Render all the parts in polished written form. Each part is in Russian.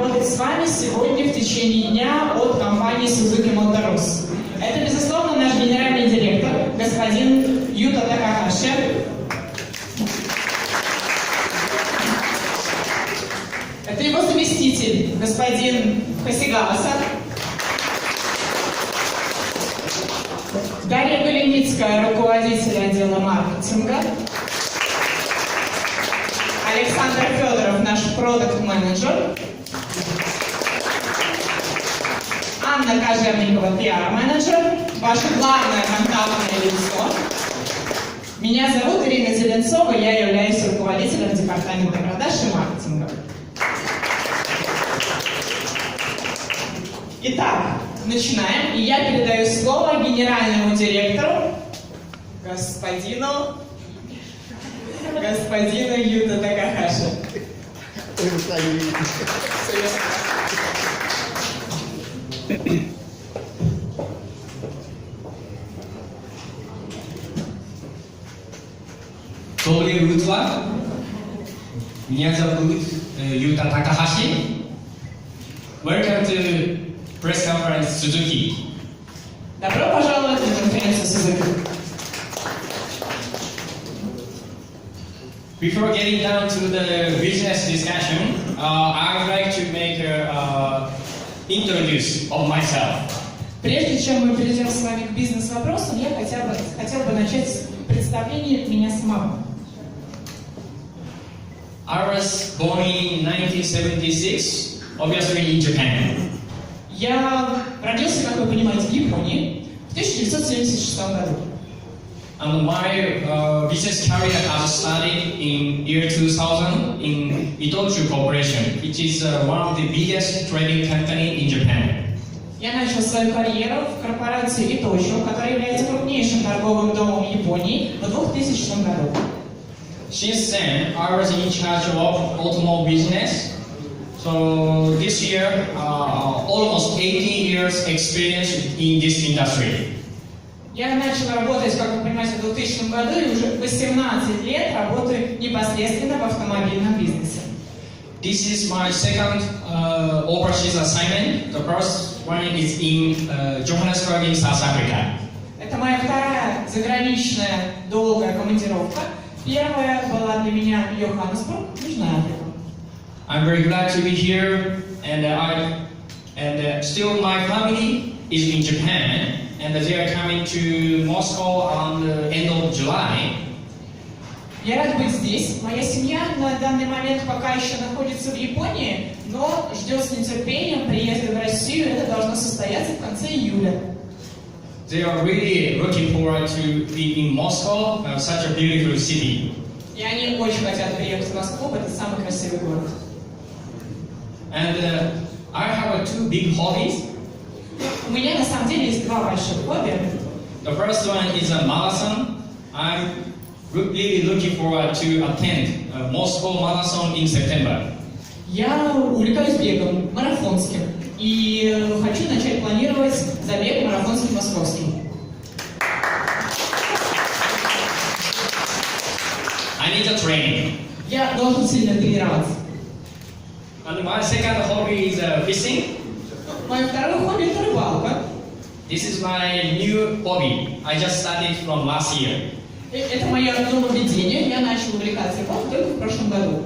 работать с вами сегодня в течение дня от компании Suzuki МОТОР РУС. Это, безусловно, наш генеральный директор, господин Юта Такахаси. Это его заместитель, господин Хасигаваса. Дарья Голеницкая, руководитель отдела маркетинга. Александр Федоров, наш продакт-менеджер. Анна Кожевникова, пиар-менеджер. Ваше главное контактное лицо. Меня зовут Ирина Зеленцова, я являюсь руководителем департамента продаж и маркетинга. Итак, начинаем. И я передаю слово генеральному директору, господину Юта Такахаси. Доброе утро. Меня зовут Юта Такахаси. Welcome to пресс-конференция Suzuki. Добро пожаловать на конференцию Suzuki. Before getting down to the business discussion, I would like to make an introduce of myself. Прежде чем мы перейдем с вами к бизнес-вопросам, я хотел бы начать с представления меня самого. I was born in 1976, obviously in Japan. Я родился, как вы понимаете, в Японии в 1976 году. And my business career has started in year 2000 in Itogi Corporation, which is one of the biggest trading company in Japan. Я начал свою карьеру в корпорации Итоги, которая является крупнейшим торговым домом Японии, в 2000 году. Since then, I was in charge of automobile business. So this year, almost 18 years experience in this industry. Я начал работать, как вы понимаете, в 2000 году и уже 18 лет работаю непосредственно в автомобильном бизнесе. This is my second overseas assignment. The first one is in Johannesburg in South Africa. Это моя вторая заграничная долгая командировка. Первая была для меня Йоханнесбург, Южная Африка. I'm very glad to be here, and still my family is in Japan, and they are coming to Moscow on the end of July. Я рад быть здесь. Моя семья на данный момент пока еще находится в Японии, но ждет с нетерпением приезда в Россию. Это должно состояться в конце июля. They are really looking forward to be in Moscow, such a beautiful city. И они очень хотят приехать в Москву, это самый красивый город. And I have two big hobbies. У меня на самом деле есть два больших хобби. The first one is a marathon. I'm really looking forward to attend a Moscow marathon in September. Я увлекаюсь бегом марафонским и хочу начать планировать забег марафонский московский. I need a training. Я должен сильно тренироваться. And my second hobby is fishing. Мое второе хобби – это рыбалка. This is my new hobby. I just started from last year. Это мое нововведение. Я начал увлекаться рыбалкой только в прошлом году.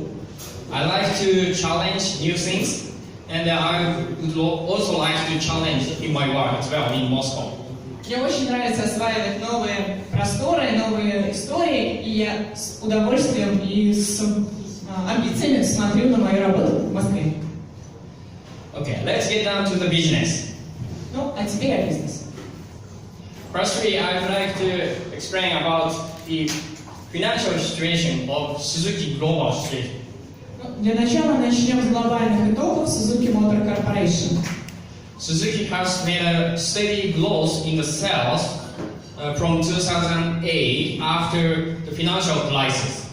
I like to challenge new things, and I would also like to challenge in my work as well in Moscow. Мне очень нравится осваивать новые просторы, новые истории, и я с удовольствием и с амбициями смотрю на мою работу в Москве. Okay, let's get down to the business. Ну, а теперь о бизнесе. Firstly, I would like to explain about the financial situation of Suzuki global situation. Для начала начнем с глобальных итогов Suzuki Motor Corporation. Suzuki has made a steady growth in the sales from 2008 after the financial crisis.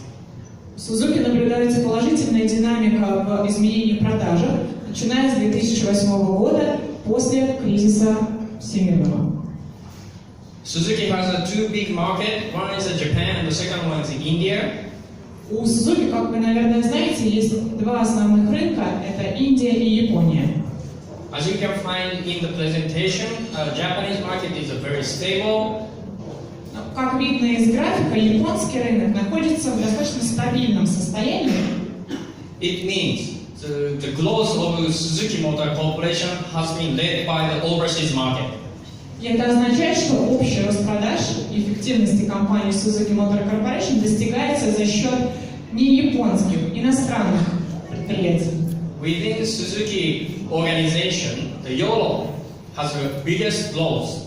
В Suzuki наблюдается положительная динамика в изменении продаж, начиная с 2008 года, после кризиса всемирного. Suzuki has two big markets. One is Japan and the second one is India. У Suzuki, как вы, наверное, знаете, есть два основных рынка – это Индия и Япония. As you can find in the presentation, Japanese market is very stable. Как видно из графика, японский рынок находится в достаточно стабильном состоянии. It means the growth of Suzuki Motor Corporation has been led by the overseas market. И это означает, что общий рост продаж и эффективности компании Suzuki Motor Corporation достигается за счет не японских, иностранных предприятий. Within Suzuki organization, the Europe has the biggest growth.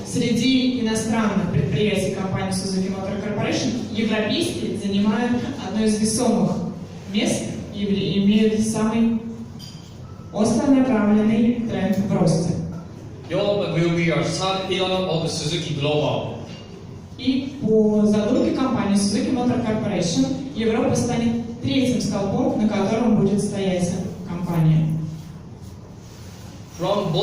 Среди иностранных предприятий компании Suzuki Motor Corporation европейские занимают одно из весомых мест и имеют самый остро направленный тренд в росте. Europe will be a third pillar of Suzuki Global. И по задумке компании Suzuki Motor Corporation Европа станет третьим столбом, на котором будет стоять компания. From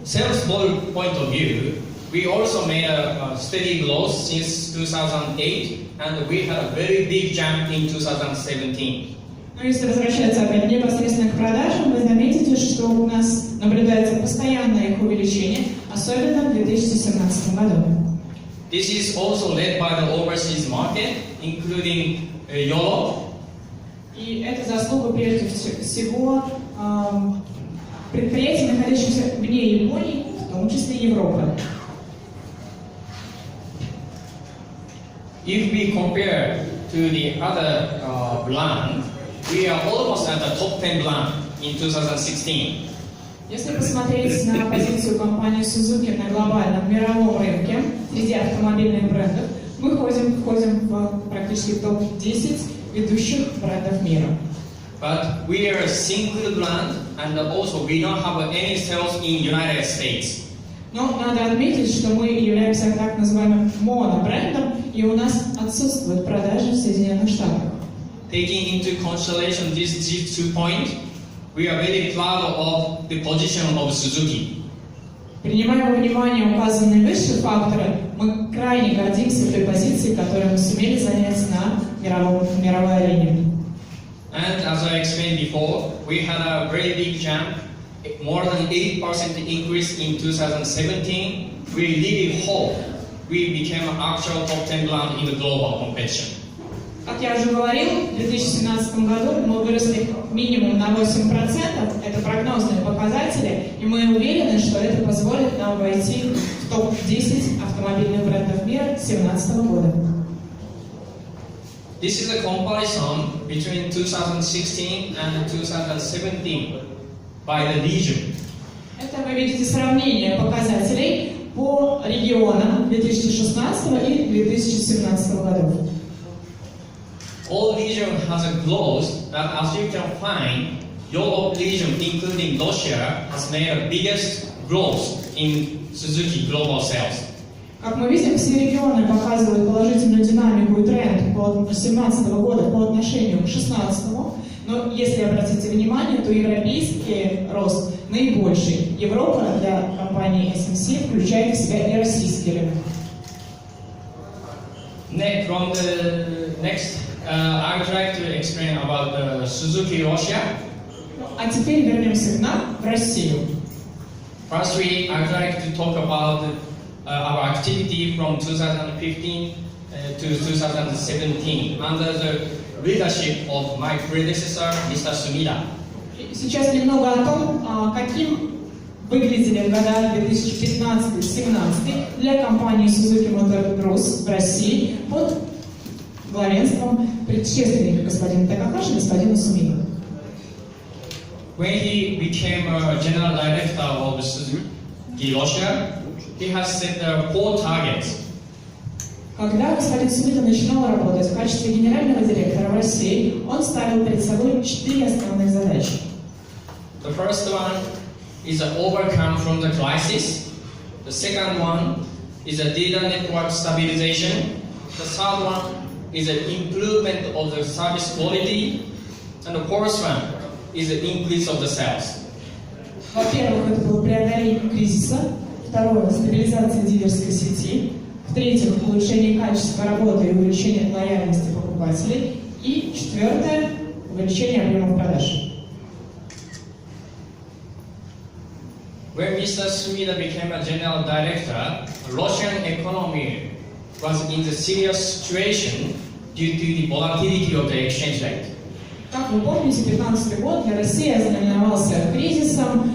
sales volume point of view, we also made a steady growth since 2008, and we had a very big jump in 2017. Но если возвращаться опять непосредственно к продажам, вы заметите, что у нас наблюдается постоянное их увеличение, особенно в 2017 году. This is also led by the overseas market, including Europe. И это заслуга прежде всего предприятий, находящихся вне Японии, в том числе Европы. If we compare to the other brand, we are almost at the top 10 brand in 2016. Если посмотреть на позицию компании Suzuki на глобальном мировом рынке среди автомобильных брендов, мы входим в практически топ-10 ведущих брендов мира. But we are a single brand, and also we don't have any sales in United States. Но надо отметить, что мы являемся так называемым монобрендом, и у нас отсутствуют продажи в Соединенных Штатах. Taking into consideration these 2 points, we are very proud of the position of Suzuki. Принимая во внимание указанные выше факторы, мы крайне гордимся той позицией, которую мы сумели занять на мировой арене. And as I explained before, we had a very big jump, more than 80% increase in 2017. We really hope we became an actual top 10 brand in the global competition. Как я уже говорил, в 2017 году мы выросли минимум на 8%, это прогнозные показатели, и мы уверены, что это позволит нам войти в топ-10 автомобильных брендов мира 2017 года. This is a comparison between 2016 and 2017 by the region. Это вы видите сравнение показателей по регионам 2016 и 2017 годов. All region has a growth that, as you can find, Europe region, including Russia, has made the biggest growth in Suzuki global sales. Как мы видим, все регионы показывают положительную динамику и тренд по 2017 года по отношению к 2016, но если обратите внимание, то европейский рост наибольший. Европа для компании SMC включает в себя и российский рынок. From the next, I would like to explain about Suzuki Russia. А теперь вернемся к нам, в Россию. Firstly, I would like to talk about our activity from 2015 to 2017 under the leadership of my predecessor, Mr. Sumida. Сейчас немного о том, каким выглядели года 2015-2017 для компании Suzuki Motor РУС в России под главенством предшественника господина Такахаши, господина Сумида. When he became a general director of Suzuki Russia, he has set 4 targets. Когда господин Сумида начинал работать в качестве генерального директора в России, он ставил перед собой 4 основных задачи. The first one is to overcome from the crisis. The second one is a dealer network stabilization. The third one is an improvement of the service quality. And the fourth one is the increase of the sales. Во-первых, это было преодоление кризиса. Второе – стабилизация дилерской сети. В-третьих, улучшение качества работы и увеличение лояльности покупателей. покупателей. И четвертое – увеличение объемов продаж. When Mr. Sumida became a general director, Russian economy was in the serious situation due to the volatility of the exchange rate. Как вы помните, 2015 год для России ознаменовался кризисом,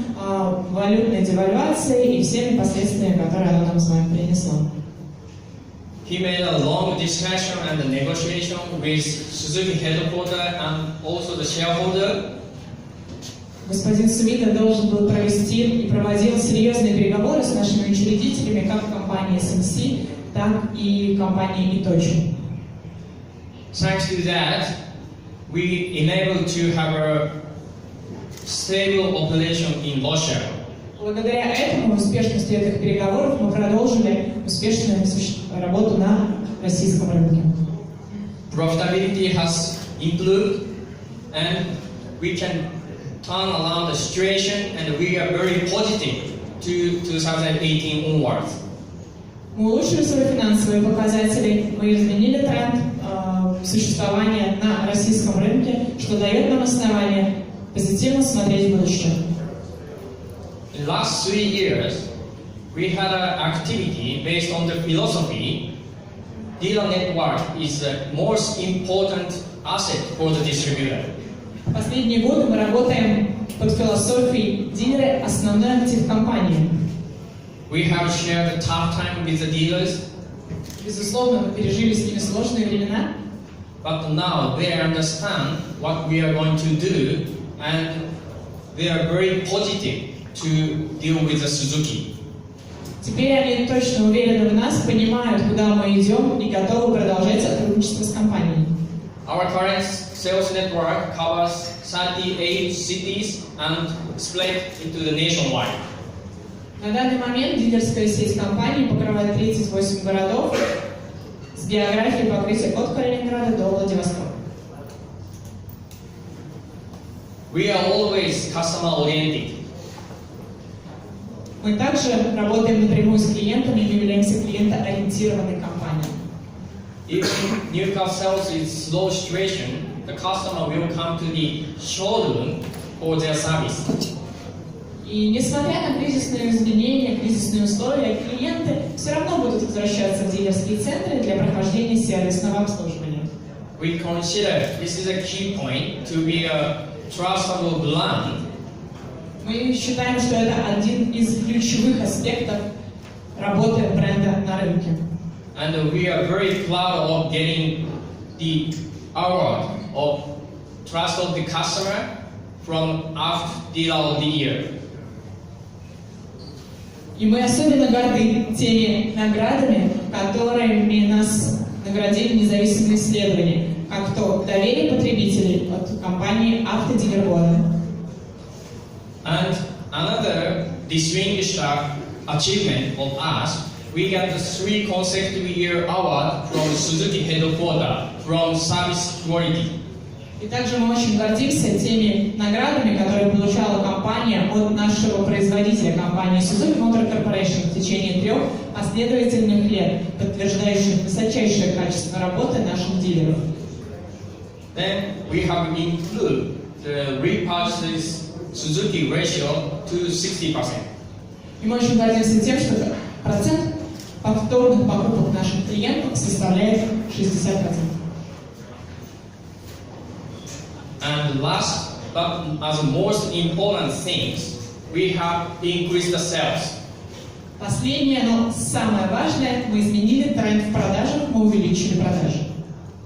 валютной девальвацией и всеми последствиями, которые она нам с вами принесла. He made a long discussion and negotiation with Suzuki headquarters and also the shareholder. Господин Сумида должен был провести и проводил серьезные переговоры с нашими учредителями, как компании СМС, так и компании итоги. Thanks to that, we enabled to have a stable operation in Russia. Благодаря этому, успешности этих переговоров, мы продолжили успешную работу на российском рынке. Profitability has improved, and we can turn around the situation, and we are very positive to 2018 onwards. Мы улучшили свои финансовые показатели, мы изменили тренд существования на российском рынке, что дает нам основание позитивно смотреть в будущее. In the last 3 years, we had an activity based on the philosophy dealer network is the most important asset for the distributor. Последние годы мы работаем под философией дилеры – основной актив компании. We have shared the tough time with the dealers, Безусловно, мы пережили с ними сложные времена, but now they understand what we are going to do, and they are very positive to deal with the Suzuki. теперь они точно уверены в нас, понимают, куда мы идем и готовы продолжать сотрудничество с компанией. Our current sales network covers 38 cities and split into the nationwide. На данный момент дилерская сеть компании покрывает 38 городов с географией покрытия от Калининграда до Владивостока. We are always customer-oriented. Мы также работаем напрямую с клиентами и являемся клиентоориентированной компанией. If new car sales is slow situation, the customer will come to the showroom for their service. И несмотря на кризисные изменения, кризисные условия, клиенты все равно будут возвращаться в дилерские центры для прохождения сервисного обслуживания. We consider this is a key point to be a trustable brand. Мы считаем, что это один из ключевых аспектов работы бренда на рынке. And we are very proud of getting the award of Trust of the Customer from AFT Dealer of the Year. И мы особенно горды теми наградами, которыми нас наградили независимые исследования, как то доверие потребителей от компании «Автодилер года». And another distinguished achievement of us, we got the 3 consecutive year award from Suzuki headquarters from service quality. И также мы очень гордимся теми наградами, которые получала компания от нашего производителя, компании Suzuki Motor Corporation, в течение 3 последовательных лет, подтверждающих высочайшее качество работы наших дилеров. Then we have improved the repurchase Suzuki ratio to 60%. И мы очень гордимся тем, что процент повторных покупок наших клиентов составляет 60%. And last, but as most important things, we have increased the sales. Последнее, но самое важное, мы изменили тренд в продажах, мы увеличили продажи.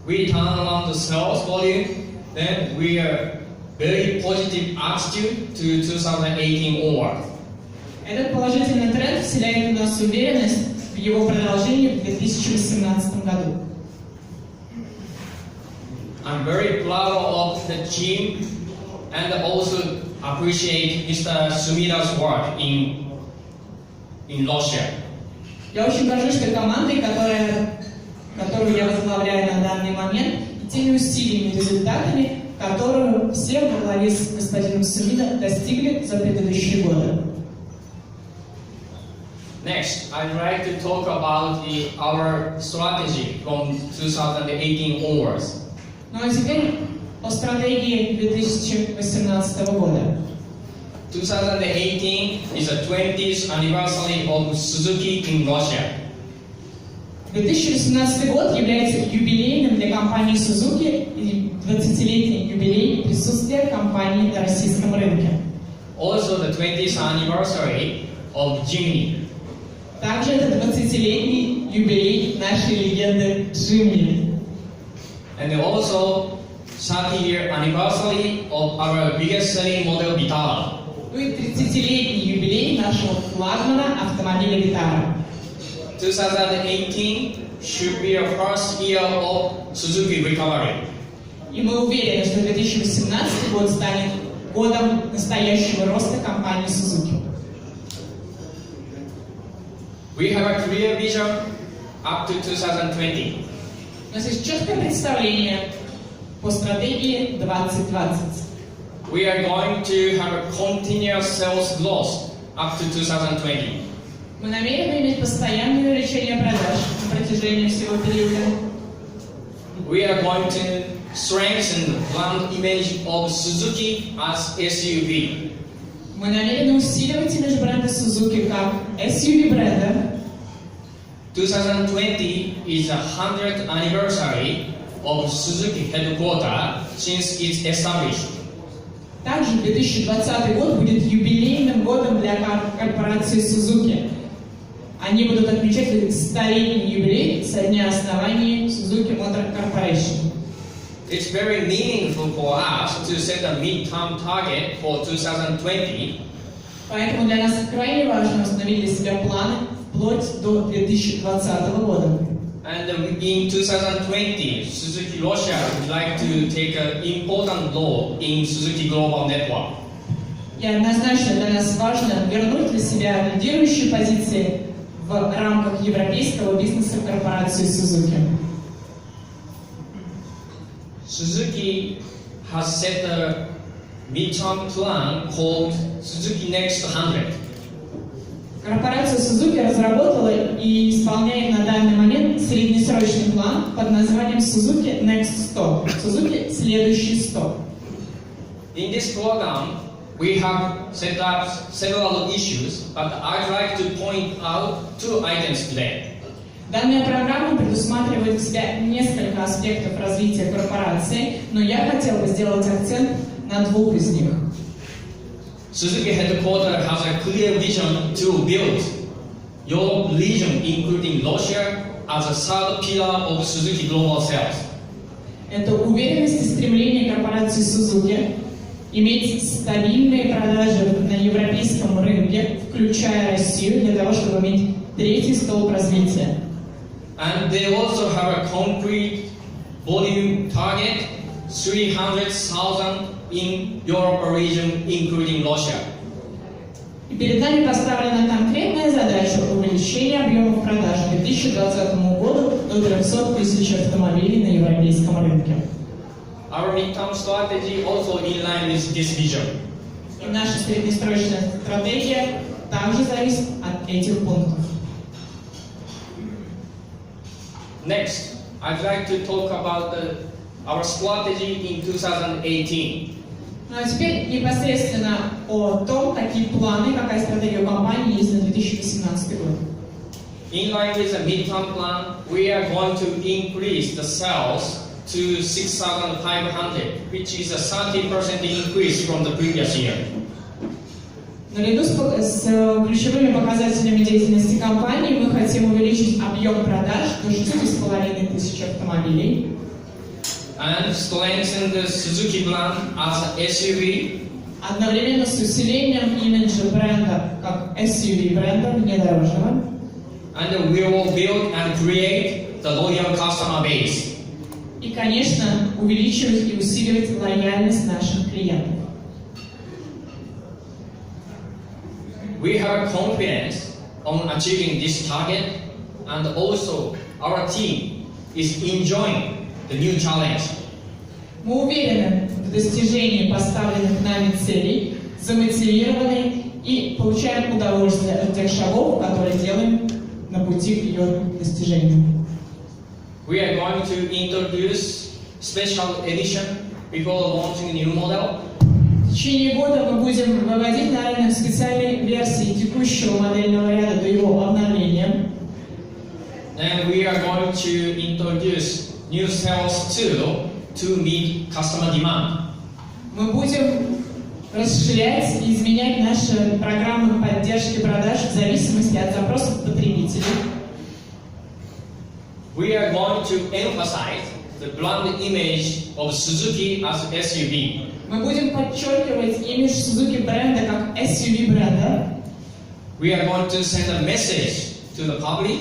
We turn around the sales volume, then we are very positive attitude to 2018 onward. Этот положительный тренд вселяет в нас уверенность в его продолжении в 2018 году. I'm very proud of the team and also appreciate Mr. Sumida's work in Russia. Я очень горжусь той командой, которую я возглавляю на данный момент, и теми усилиями и результатами, которые все во главе с господином Сумидо достигли за предыдущие годы. Next, I'd like to talk about our strategy from 2018 onwards. Ну а теперь о стратегии 2018 года. 2018 is the 20th anniversary of Suzuki in Russia. 2018 год является юбилейным для компании Suzuki и 20-летний юбилей присутствия компании на российском рынке. Also the 20th anniversary of Jimny. Также это 20-летний юбилей нашей легенды Jimny. And also 30-year anniversary of our biggest selling model Vitara. Ну и 30-летний юбилей нашего флагмана автомобиля Vitara. 2018 should be the first year of Suzuki recovery. И мы уверены, что 2018 год станет годом настоящего роста компании Suzuki. We have a clear vision up to 2020. У нас есть четкое представление по стратегии 2020. We are going to have a continuous sales growth up to 2020. Мы намерены иметь постоянное увеличение продаж на протяжении всего периода. We are going to strengthen the brand image of Suzuki as SUV. Мы намерены усиливать имидж бренда Suzuki как SUV бренда. 2020 is the 100th anniversary of Suzuki headquarters since its established. Также 2020 год будет юбилейным годом для корпорации Suzuki. Они будут отмечать 100-летний юбилей со дня основания Suzuki Motor Corporation. It's very meaningful for us to set a mid-term target for 2020. Поэтому для нас крайне важно установить для себя планы вплоть до 2020 года. And in 2020, Suzuki Russia would like to take an important role in Suzuki Global Network. И однозначно для нас важно вернуть для себя лидирующие позиции в рамках европейского бизнеса корпорации Suzuki. Suzuki has set a mid-term plan called Suzuki Next 100. Корпорация Suzuki разработала и исполняет на данный момент среднесрочный план под названием Suzuki Next 100. Suzuki следующий 100. In this program, we have set up several issues, but I'd like to point out two items today. Данная программа предусматривает в себя несколько аспектов развития корпорации, но я хотел бы сделать акцент на двух из них. Suzuki headquarters has a clear vision to build Europe region, including Russia, as a third pillar of Suzuki global sales. Это уверенность и стремление корпорации Suzuki иметь стабильные продажи на европейском рынке, включая Россию, для того, чтобы иметь третий столб развития. And they also have a concrete volume target, 300,000 in Europe region, including Russia. И перед нами поставлена конкретная задача увеличения объемов продаж к 2020 году до 300 тысяч автомобилей на европейском рынке. Our midterm strategy also in line with this vision. И наша среднесрочная стратегия также зависит от этих пунктов. Next, I'd like to talk about our strategy in 2018. Ну а теперь непосредственно о том, какие планы, какая стратегия у компании есть на 2018 год. In line with the midterm plan, we are going to increase the sales to 6,500, which is a 30% increase from the previous year. Наряду с ключевыми показателями деятельности компании мы хотим увеличить объем продаж до 6,5 тысяч автомобилей. And strengthen the Suzuki brand as an SUV. Одновременно с усилением имиджа бренда как SUV бренда внедорожного. And we will build and create the loyal customer base. И, конечно, увеличивать и усиливать лояльность наших клиентов. We have confidence on achieving this target, and also our team is enjoying the new challenge. Мы уверены в достижении поставленных нами целей, замотивированы и получаем удовольствие от тех шагов, которые делаем на пути к ее достижению. We are going to introduce special edition before launching a new model. В течение года мы будем выводить на рынок специальные версии текущего модельного ряда до его обновления. And we are going to introduce new sales tool to meet customer demand. Мы будем расширять и изменять наши программы поддержки продаж в зависимости от запросов потребителей. We are going to emphasize the brand image of Suzuki as SUV. Мы будем подчеркивать имидж Suzuki бренда как SUV бренда. We are going to send a message to the public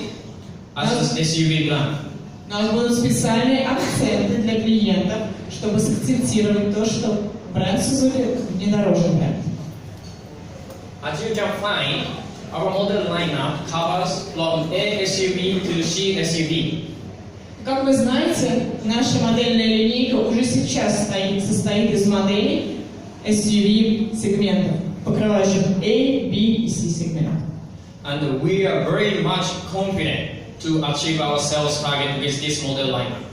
as an SUV brand. У нас будут специальные акценты для клиентов, чтобы сакцентировать то, что бренд Suzuki внедорожный бренд. As you can find, our model lineup covers from A SUV to C SUV. Как вы знаете, наша модельная линейка уже сейчас состоит из моделей SUV сегментов, покрывающих A, B и C сегмент. And we are very much confident to achieve our sales target with this model lineup.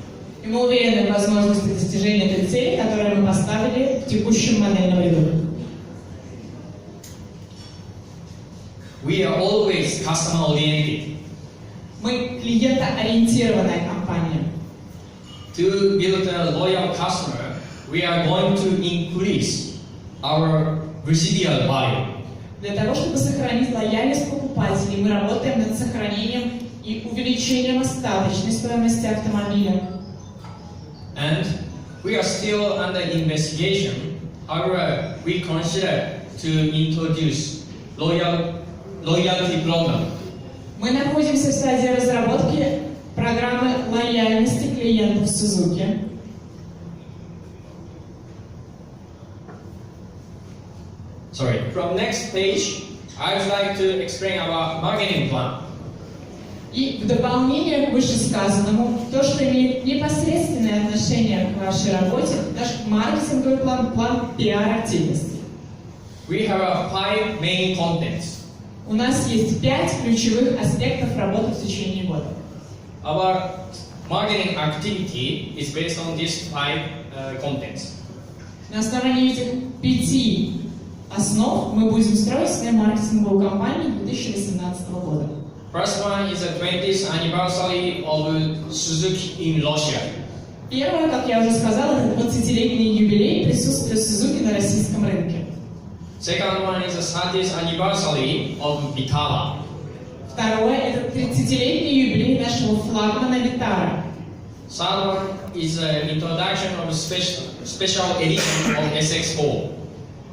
И мы уверены в возможности достижения этой цели, которую мы поставили в текущем модельном ряду. We are always customer-oriented. Мы клиентоориентированная компания. To build a loyal customer, we are going to increase our residual value. Для того, чтобы сохранить лояльность покупателей, мы работаем над сохранением и увеличением остаточной стоимости автомобиля. And we are still under investigation. However, we consider to introduce loyalty program. Мы находимся в стадии разработки программы лояльности клиентов Suzuki. From next page, I would like to explain our marketing plan. И в дополнение к вышесказанному, то, что имеет непосредственное отношение к вашей работе, наш маркетинговый план, план пиар-активности. We have 5 main contents. У нас есть 5 ключевых аспектов работы в течение года. Our marketing activity is based on these 5 contents. На основании этих 5 основ мы будем строить свою маркетинговую кампанию 2018 года. First one is the 20th anniversary of Suzuki in Russia. Первое, как я уже сказала, это 20-летний юбилей присутствия Suzuki на российском рынке. Second one is the 30th anniversary of Vitara. Второе, это 30-летний юбилей нашего флагмана Vitara. Third one is the introduction of special edition of SX4.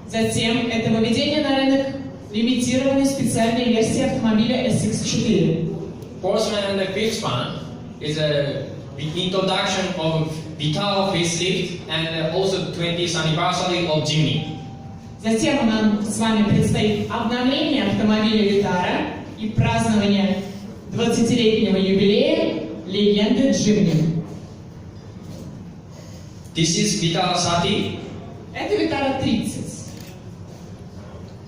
Затем это выведение на рынок лимитированной специальной версии автомобиля SX4. Fourth one and the fifth one is the introduction of Vitara facelift and also 20th anniversary of Jimny. Затем нам с вами предстоит обновление автомобиля Vitara и празднование 20-летнего юбилея легенды Jimny. This is Vitara 30. Это Vitara 30.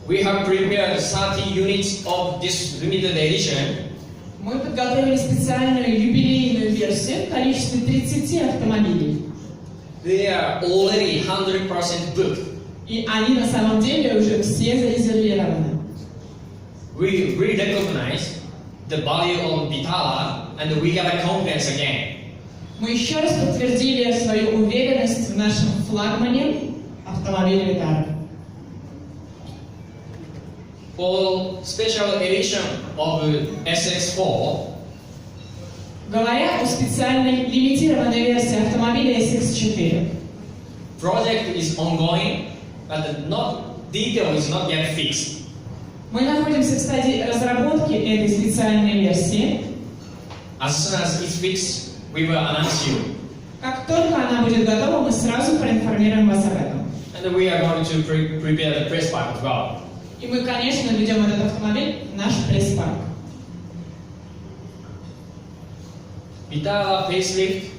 We have prepared 30 units of this limited edition. Мы подготовили специальную юбилейную версию в количестве 30 автомобилей. They are already 100% booked. И они на самом деле уже все зарезервированы. We recognize the value of Vitara and we got a confidence again. Мы еще раз подтвердили свою уверенность в нашем флагмане автомобиля Vitara. For special edition of SX4, говоря о специальной лимитированной версии автомобиля SX4, project is ongoing, but detail is not yet fixed. мы находимся в стадии разработки этой специальной версии. As soon as it's fixed, we will announce you. Как только она будет готова, мы сразу проинформируем вас об этом. And we are going to prepare the press pack as well. И мы, конечно, ведем этот автомобиль в наш пресс-парк. Vitara facelift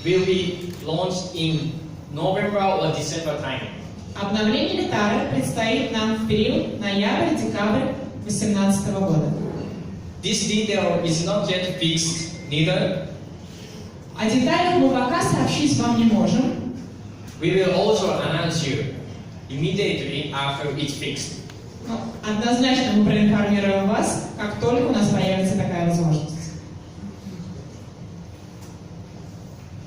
will be launched in November or December time. Обновление Vitara предстоит нам в период ноябрь-декабрь 2018 года. This detail is not yet fixed neither. О деталях мы пока сообщить вам не можем. We will also announce you immediately after it's fixed. Но однозначно мы проинформируем вас, как только у нас появится такая возможность.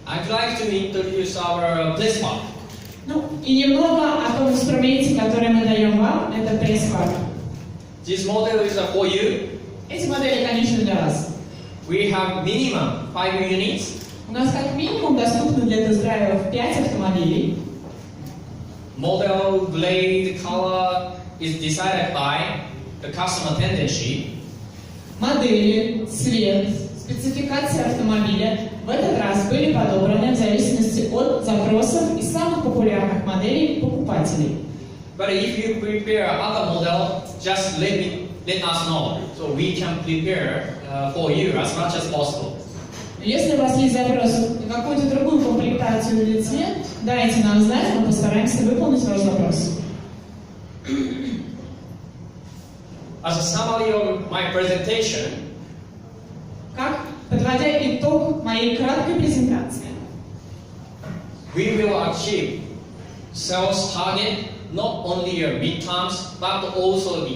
I'd like to introduce our press-part. Ну, и немного о том инструменте, который мы даем вам, это пресс-пар. This model is for you. Эти модели, конечно, для вас. We have minimum 5 units. У нас как минимум доступно для тест-драйвов 5 автомобилей. Model, blade, color is decided by the customer tendency. Модели, цвет, спецификация автомобиля в этот раз были подобраны в зависимости от запросов и самых популярных моделей покупателей. But if you prepare other model, just let us know, so we can prepare for you as much as possible. Если у вас есть запрос на какую-то другую комплектацию или цвет, дайте нам знать, мы постараемся выполнить ваш запрос. As a summary of my presentation, Как, подводя итог моей краткой презентации, we will achieve sales target not only a midterms, but also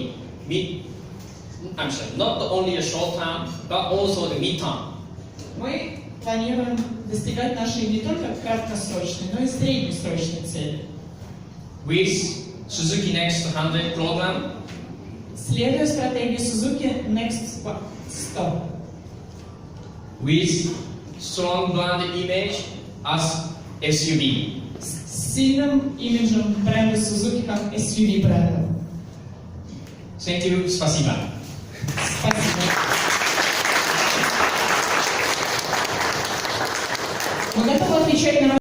not only a short term, but also the midterm. мы планируем достигать нашей не только краткосрочной, но и среднесрочной цели. With Suzuki Next 100 program, Следуя стратегии Suzuki Next 100, with strong brand image as SUV. с сильным имиджем бренда Suzuki как SUV бренда. Thank you, спасибо. Спасибо. Мы готовы отвечать на